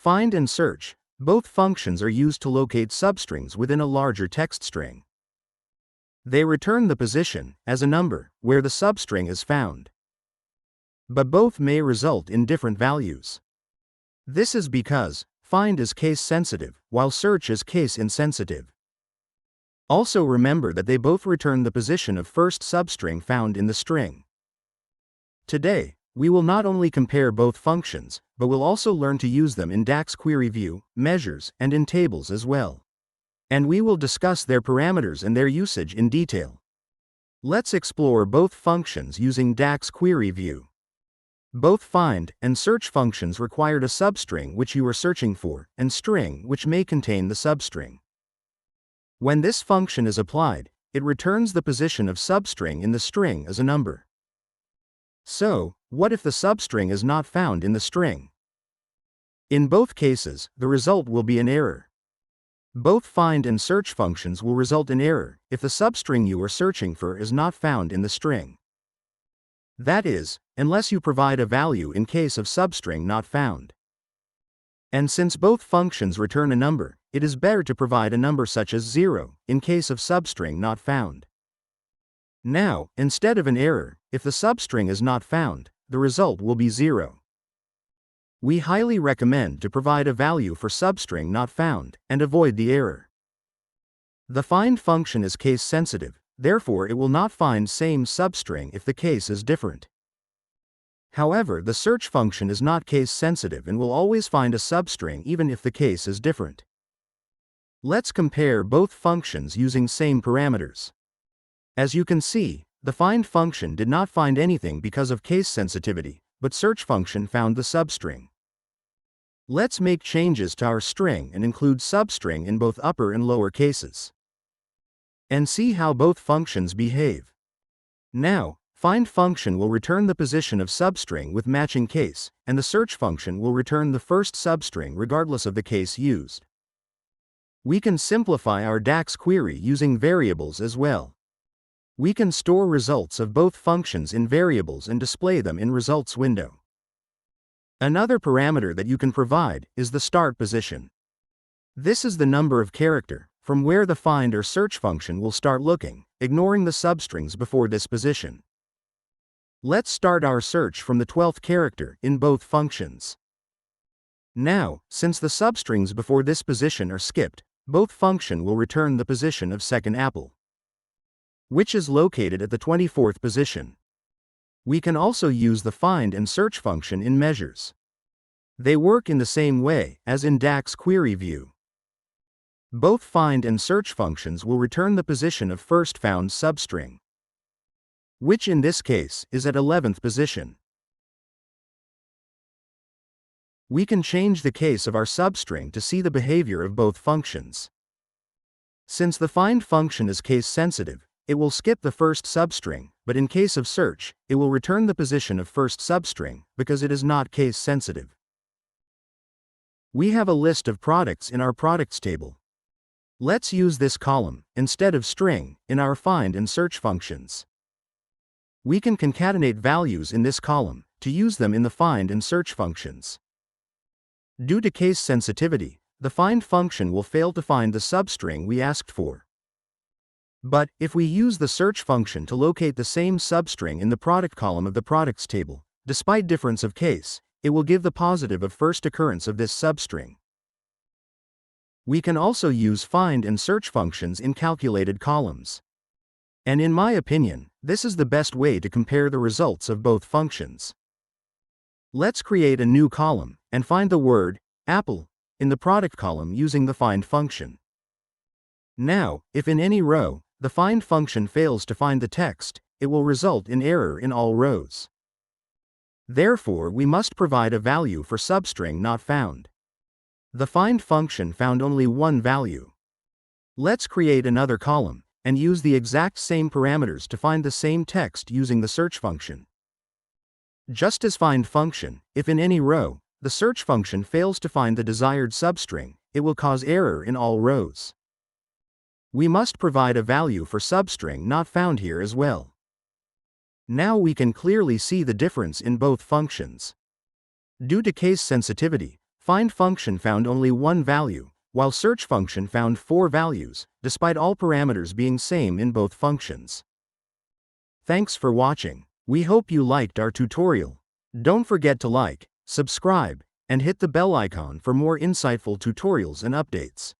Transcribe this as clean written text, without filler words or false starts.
Find and search, both functions are used to locate substrings within a larger text string. They return the position, as a number, where the substring is found. But both may result in different values. This is because find is case-sensitive, while search is case-insensitive. Also remember that they both return the position of first substring found in the string. Today, we will not only compare both functions, but will also learn to use them in DAX query view, measures, and in tables as well. And we will discuss their parameters and their usage in detail. Let's explore both functions using DAX query view. Both find and search functions required a substring which you are searching for, and string which may contain the substring. When this function is applied, it returns the position of substring in the string as a number. So, what if the substring is not found in the string? In both cases, the result will be an error. Both find and search functions will result in error if the substring you are searching for is not found in the string. That is, unless you provide a value in case of substring not found. And since both functions return a number, it is better to provide a number such as 0 in case of substring not found. Now, instead of an error, if the substring is not found, the result will be 0. We highly recommend to provide a value for substring not found, and avoid the error. The find function is case-sensitive, therefore it will not find same substring if the case is different. However, the search function is not case-sensitive and will always find a substring even if the case is different. Let's compare both functions using same parameters. As you can see, the find function did not find anything because of case sensitivity, but search function found the substring. Let's make changes to our string and include substring in both upper and lower cases. And see how both functions behave. Now, find function will return the position of substring with matching case, and the search function will return the first substring regardless of the case used. We can simplify our DAX query using variables as well. We can store results of both functions in variables and display them in results window. Another parameter that you can provide is the start position. This is the number of character from where the find or search function will start looking, ignoring the substrings before this position. Let's start our search from the 12th character in both functions. Now, since the substrings before this position are skipped, both function will return the position of second apple, which is located at the 24th position. We can also use the find and search function in measures. They work in the same way as in DAX query view. Both find and search functions will return the position of first found substring, which in this case is at 11th position. We can change the case of our substring to see the behavior of both functions. Since the find function is case sensitive, it will skip the first substring, but in case of search, it will return the position of first substring because it is not case sensitive. We have a list of products in our products table. Let's use this column, instead of string, in our find and search functions. We can concatenate values in this column to use them in the find and search functions. Due to case sensitivity, the find function will fail to find the substring we asked for. But, if we use the search function to locate the same substring in the product column of the products table, despite difference of case, it will give the positive of first occurrence of this substring. We can also use find and search functions in calculated columns. And in my opinion, this is the best way to compare the results of both functions. Let's create a new column and find the word apple in the product column using the find function. Now, if in any row, the find function fails to find the text, it will result in error in all rows. Therefore, we must provide a value for substring not found. The find function found only one value. Let's create another column and use the exact same parameters to find the same text using the search function. Just as find function, if in any row, the search function fails to find the desired substring, it will cause error in all rows. We must provide a value for substring not found here as well. Now we can clearly see the difference in both functions. Due to case sensitivity, Find function found only one value, while search function found 4 values, despite all parameters being same in both functions. Thanks for watching. We hope you liked our tutorial. Don't forget to like, subscribe, and hit the bell icon for more insightful tutorials and updates.